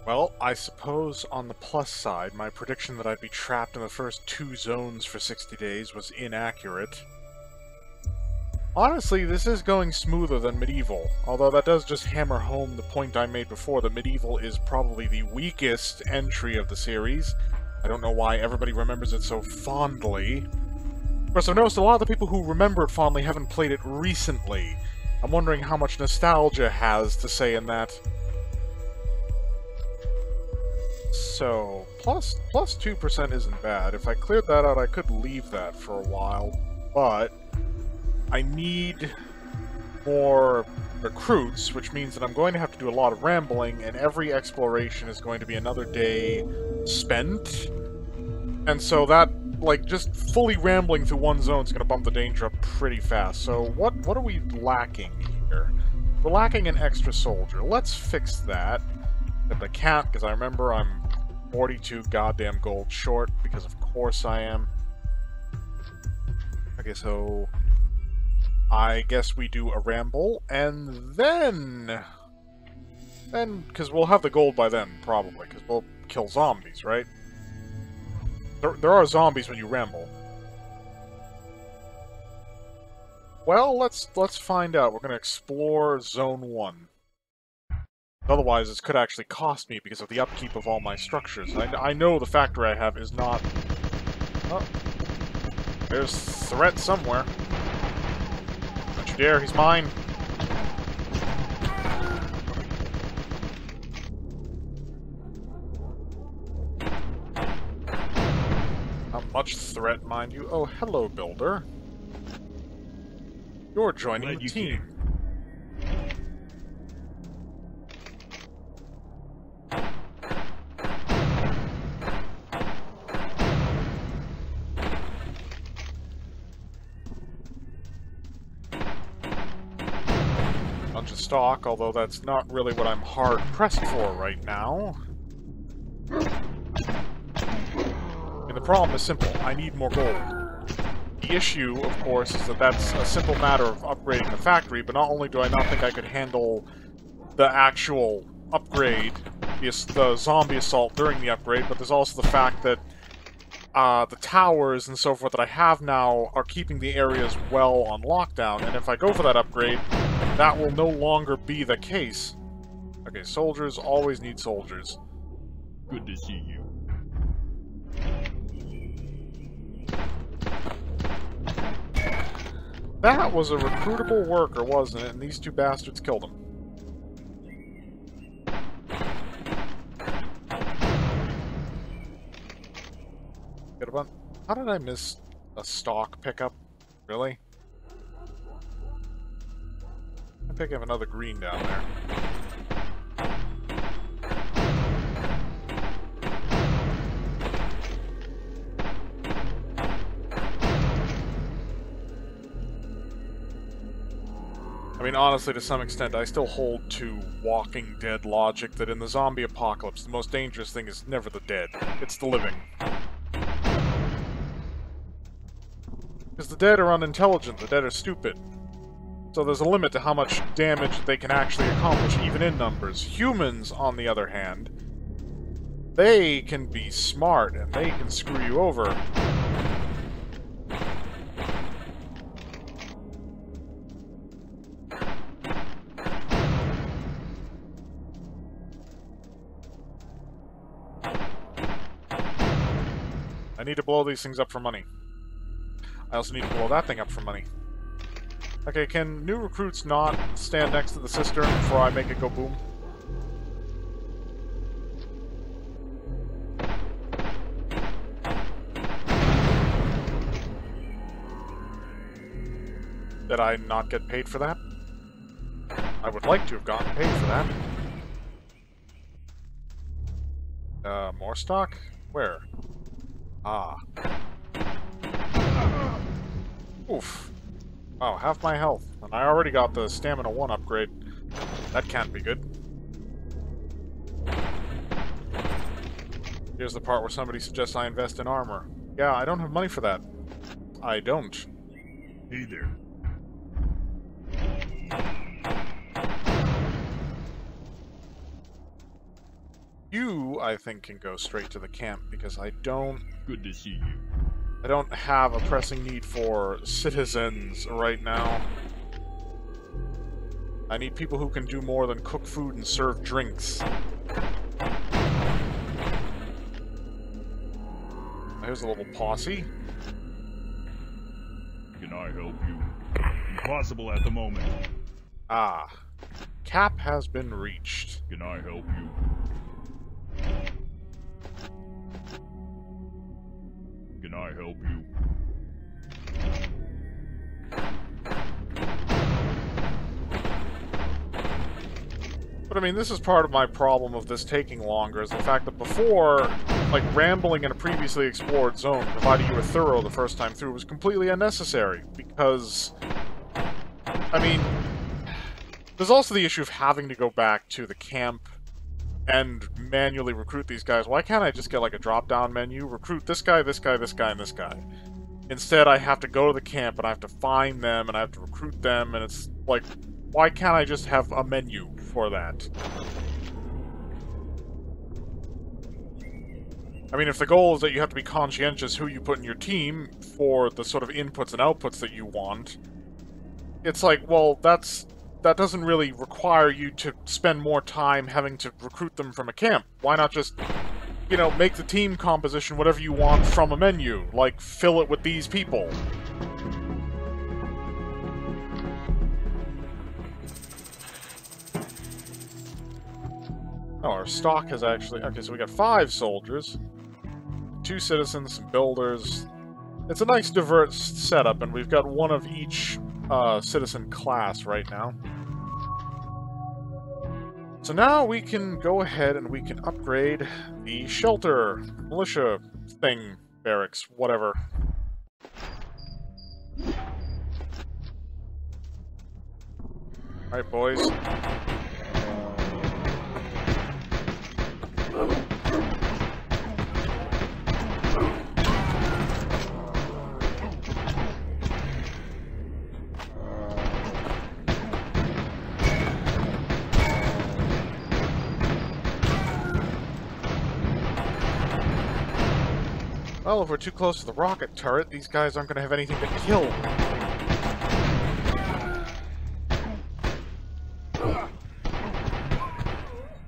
Well, I suppose on the plus side, my prediction that I'd be trapped in the first 2 zones for 60 days was inaccurate. Honestly, this is going smoother than Medieval, although that does just hammer home the point I made before that Medieval is probably the weakest entry of the series. I don't know why everybody remembers it so fondly. Of course, I've noticed a lot of the people who remember it fondly haven't played it recently. I'm wondering how much nostalgia has to say in that. So, plus 2% isn't bad. If I cleared that out, I could leave that for a while, but I need more recruits, which means that I'm going to have to do a lot of rambling, and every exploration is going to be another day spent. And so that, like, just fully rambling through one zone is going to bump the danger up pretty fast. So what are we lacking here? We're lacking an extra soldier. Let's fix that. Except I can't, because I remember I'm 42 goddamn gold short, because of course I am. Okay, so I guess we do a ramble, and then, because we'll have the gold by then, probably, because we'll kill zombies, right? There are zombies when you ramble. Well, let's find out. We're going to explore Zone 1. Otherwise, this could actually cost me because of the upkeep of all my structures. I know the factory I have is not... Oh, there's threat somewhere. Don't you dare, he's mine. Not much threat, mind you. Oh, hello, builder. You're joining the team. Bunch of stock, although that's not really what I'm hard-pressed for right now. And the problem is simple. I need more gold. The issue, of course, is that that's a simple matter of upgrading the factory, but not only do I not think I could handle the actual upgrade, the zombie assault during the upgrade, but there's also the fact that the towers and so forth that I have now are keeping the areas well on lockdown, and if I go for that upgrade, that will no longer be the case. Okay, soldiers always need soldiers. Good to see you. That was a recruitable worker, wasn't it? And these 2 bastards killed him. Get a bunch. How did I miss a stock pickup? Really? I think I have another green down there. I mean, honestly, to some extent, I still hold to Walking Dead logic that in the zombie apocalypse, the most dangerous thing is never the dead. It's the living. Because the dead are unintelligent, the dead are stupid. So there's a limit to how much damage they can actually accomplish, even in numbers. Humans, on the other hand, they can be smart, and they can screw you over. I need to blow these things up for money. I also need to blow that thing up for money. Okay, can new recruits not stand next to the cistern before I make it go boom? Did I not get paid for that? I would like to have gotten paid for that. More stock? Where? Ah. Oof. Oh, half my health. And I already got the Stamina 1 upgrade. That can't be good. Here's the part where somebody suggests I invest in armor. Yeah, I don't have money for that. I don't. Hey there. You, I think, can go straight to the camp, because I don't Good to see you. have a pressing need for citizens right now. I need people who can do more than cook food and serve drinks. Here's a little posse. Can I help you? Impossible at the moment. Ah. Cap has been reached. Can I help you? Can I help you? But I mean, this is part of my problem of this taking longer, is the fact that before, like, rambling in a previously explored zone, provided you were thorough the first time through, was completely unnecessary, because, I mean, there's also the issue of having to go back to the camp and manually recruit these guys. Why can't I just get, like, a drop-down menu, recruit this guy, this guy, this guy, and this guy? Instead, I have to go to the camp, and I have to find them, and I have to recruit them, and it's, like, why can't I just have a menu for that? I mean, if the goal is that you have to be conscientious who you put in your team for the sort of inputs and outputs that you want, it's like, well, that doesn't really require you to spend more time having to recruit them from a camp. Why not just, you know, make the team composition whatever you want from a menu? Like, fill it with these people. Oh, our stock has actually... Okay, so we got 5 soldiers, 2 citizens, some builders. It's a nice diverse setup, and we've got one of each citizen class right now. So now we can go ahead and we can upgrade the shelter, militia thing, barracks, whatever. Alright, boys. Well, if we're too close to the rocket turret, these guys aren't going to have anything to kill.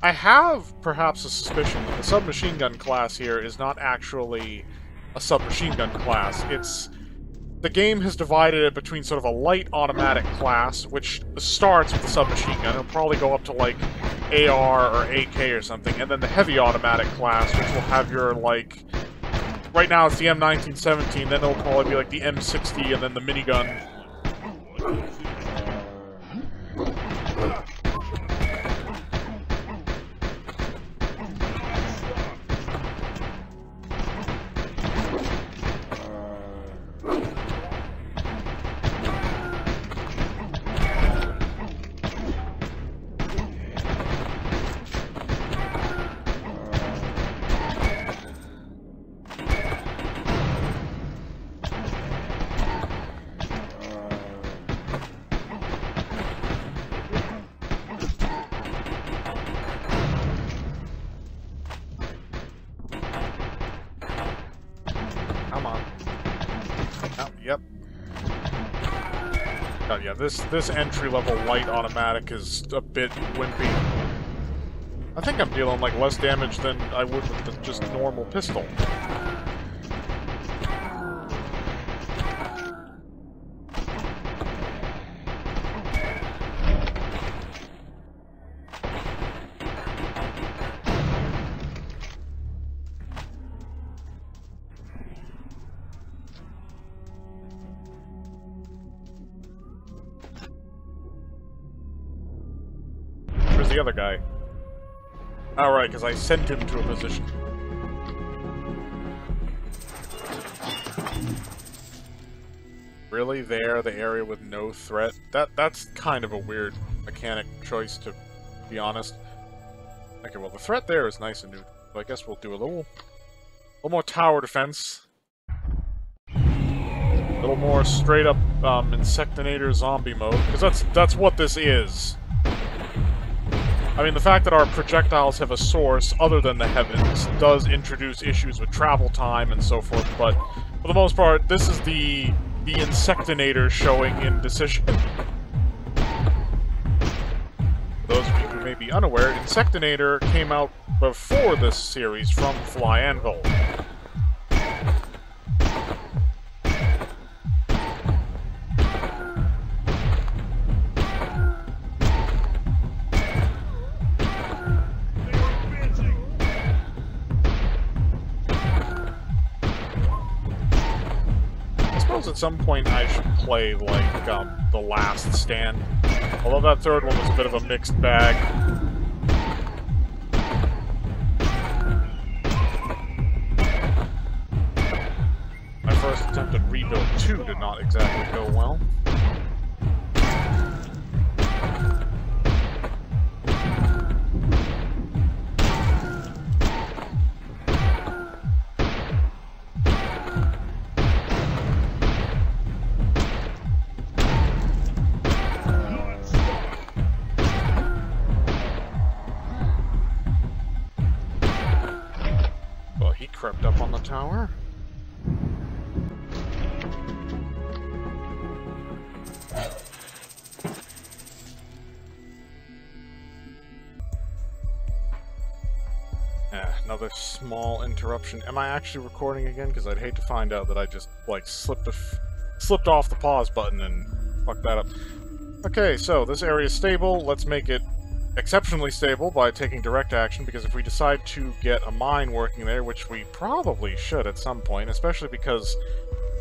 I have perhaps a suspicion that the submachine gun class here is not actually a submachine gun class. It's... The game has divided it between sort of a light automatic class, which starts with the submachine gun. It'll probably go up to, like, AR or AK or something, and then the heavy automatic class, which will have your, like... Right now it's the M1917, then it'll probably be like the M60 and then the minigun. Come on. Oh, yep. Oh yeah, this entry-level light automatic is a bit wimpy. I think I'm dealing like less damage than I would with the just normal pistol. Where's the other guy? Alright, because I sent him to a position. Really? There, the area with no threat? That's kind of a weird mechanic choice, to be honest. Okay, well, the threat there is nice and new. So I guess we'll do a little more tower defense. A little more straight-up Insectinator zombie mode, because that's what this is. I mean, the fact that our projectiles have a source other than the heavens does introduce issues with travel time and so forth, but for the most part, this is the Insectinator showing indecision. For those of you who may be unaware, Insectinator came out before this series from Fly Anvil. At some point I should play, like, The Last Stand. Although that third one was a bit of a mixed bag. My first attempt at Rebuild 2 did not exactly go well. Crept up on the tower. Another small interruption. Am I actually recording again? Because I'd hate to find out that I just, like, slipped off the pause button and fucked that up. Okay, so this area is stable. Let's make it exceptionally stable by taking direct action, because if we decide to get a mine working there, which we probably should at some point, especially because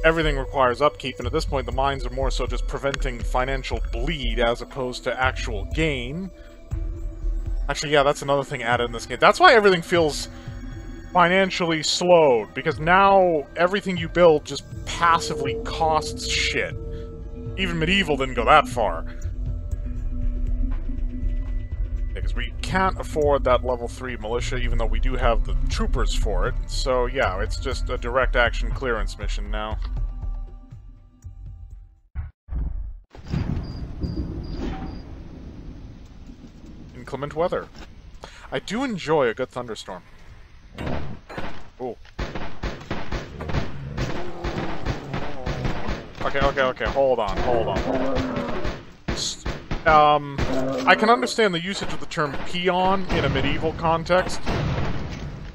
everything requires upkeep, and at this point the mines are more so just preventing financial bleed as opposed to actual gain. Actually, yeah, that's another thing added in this game. That's why everything feels financially slowed, because now everything you build just passively costs shit. Even Medieval didn't go that far. Because we can't afford that level 3 militia, even though we do have the troopers for it. So yeah, it's just a direct action clearance mission now. Inclement weather. I do enjoy a good thunderstorm. Ooh. Okay, hold on. I can understand the usage of the term peon in a medieval context,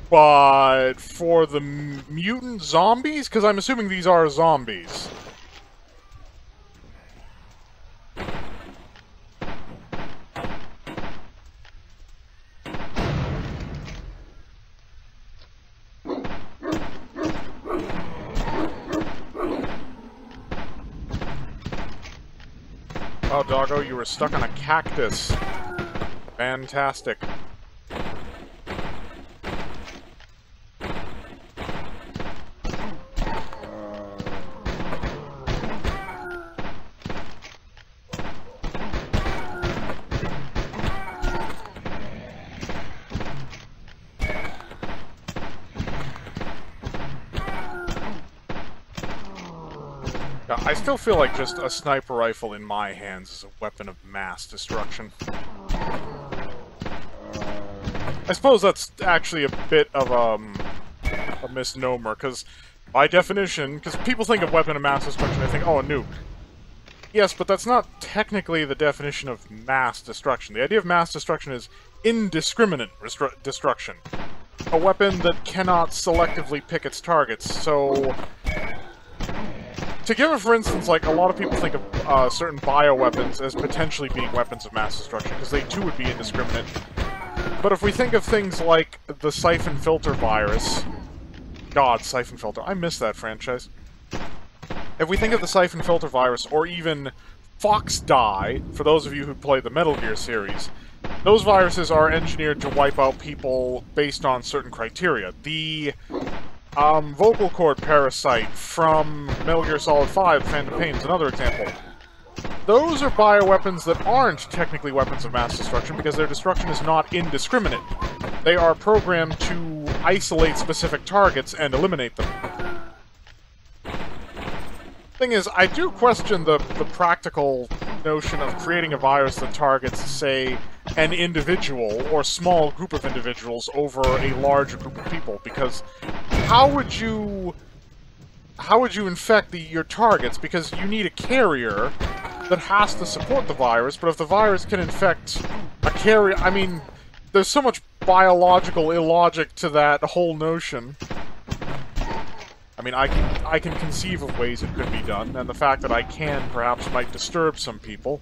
but for the mutant zombies? Because I'm assuming these are zombies. Oh, doggo, you were stuck on a cactus. Fantastic. I still feel like just a sniper rifle in my hands is a weapon of mass destruction. I suppose that's actually a bit of a misnomer, because by definition, because people think of weapon of mass destruction, they think, oh, a nuke. Yes, but that's not technically the definition of mass destruction. The idea of mass destruction is indiscriminate destruction. A weapon that cannot selectively pick its targets, so... To give it, for instance, like, a lot of people think of certain bioweapons as potentially being weapons of mass destruction, because they too would be indiscriminate. But if we think of things like the Siphon Filter virus... God, Siphon Filter. I miss that franchise. If we think of the Siphon Filter virus, or even Fox Die, for those of you who play the Metal Gear series, those viruses are engineered to wipe out people based on certain criteria. The... vocal cord parasite from Metal Gear Solid 5, Phantom Pain, is another example. Those are bioweapons that aren't technically weapons of mass destruction because their destruction is not indiscriminate. They are programmed to isolate specific targets and eliminate them. Thing is, I do question the practical notion of creating a virus that targets, say, an individual or small group of individuals over a larger group of people, because how would you infect your targets? Because you need a carrier that has to support the virus, but if the virus can infect a carrier, I mean, there's so much biological illogic to that whole notion. I mean, I can conceive of ways it could be done, and the fact that I can perhaps might disturb some people.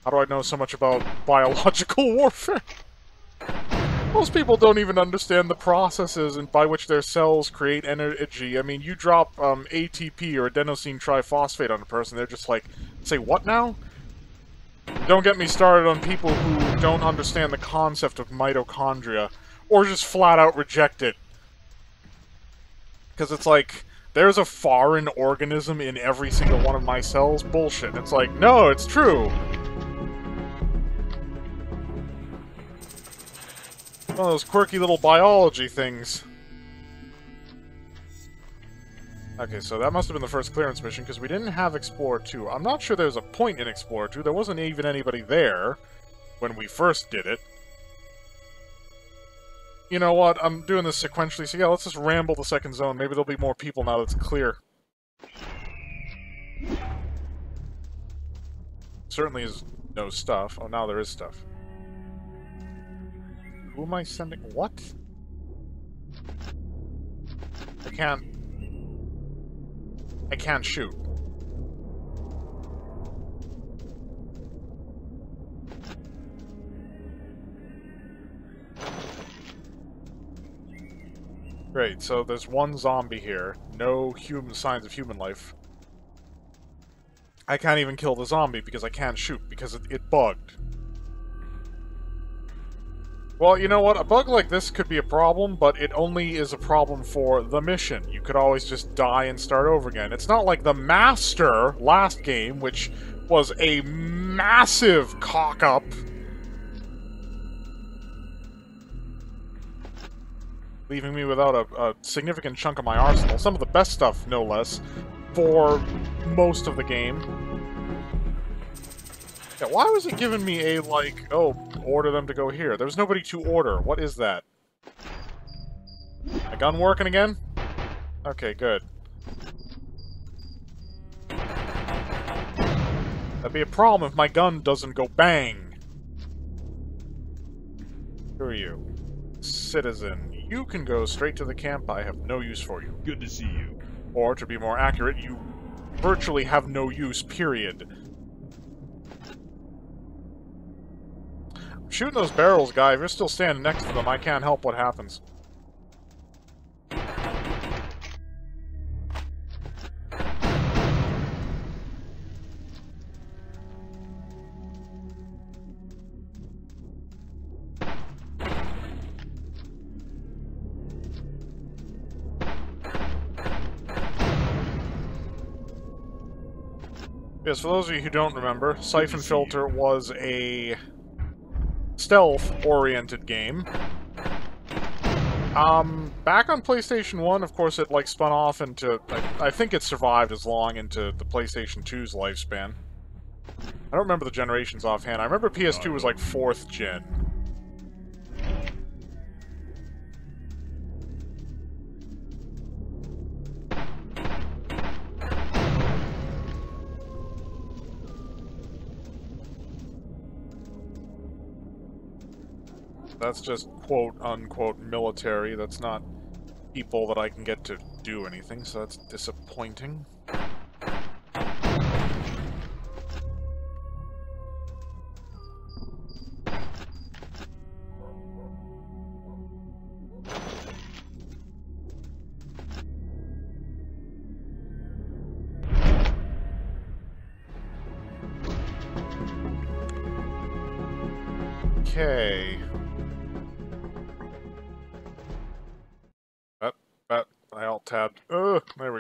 How do I know so much about biological warfare? Most people don't even understand the processes by which their cells create energy. I mean, you drop ATP or adenosine triphosphate on a person, they're just like, say what now? Don't get me started on people who don't understand the concept of mitochondria, or just flat out reject it. Because it's like, there's a foreign organism in every single one of my cells? Bullshit. It's like, no, it's true! One of those quirky little biology things. Okay, so that must have been the first clearance mission, because we didn't have Explorer 2. I'm not sure there's a point in Explorer 2. There wasn't even anybody there when we first did it. You know what? I'm doing this sequentially, so yeah, let's just ramble the second zone. Maybe there'll be more people now that's clear. Certainly is no stuff. Oh, now there is stuff. Who am I sending? What? I can't shoot. Great, so there's one zombie here. No signs of human life. I can't even kill the zombie because I can't shoot, because it bugged. Well, you know what? A bug like this could be a problem, but it only is a problem for the mission. You could always just die and start over again. It's not like the Master last game, which was a massive cock-up. Leaving me without a significant chunk of my arsenal. Some of the best stuff, no less, for most of the game. Yeah, why was it giving me a, like, oh, order them to go here? There was nobody to order. What is that? My gun working again? Okay, good. That'd be a problem if my gun doesn't go bang. Who are you? Citizen. You can go straight to the camp. I have no use for you. Good to see you. Or, to be more accurate, you virtually have no use, period. I'm shooting those barrels, guy. If you're still standing next to them, I can't help what happens. Yes, for those of you who don't remember, Siphon Filter was a stealth-oriented game. Back on PlayStation 1, of course, it, like, spun off into... I think it survived as long into the PlayStation 2's lifespan. I don't remember the generations offhand. I remember PS2 was, like, 4th gen. That's just quote-unquote military. That's not people that I can get to do anything, so that's disappointing. Okay. I alt-tabbed. There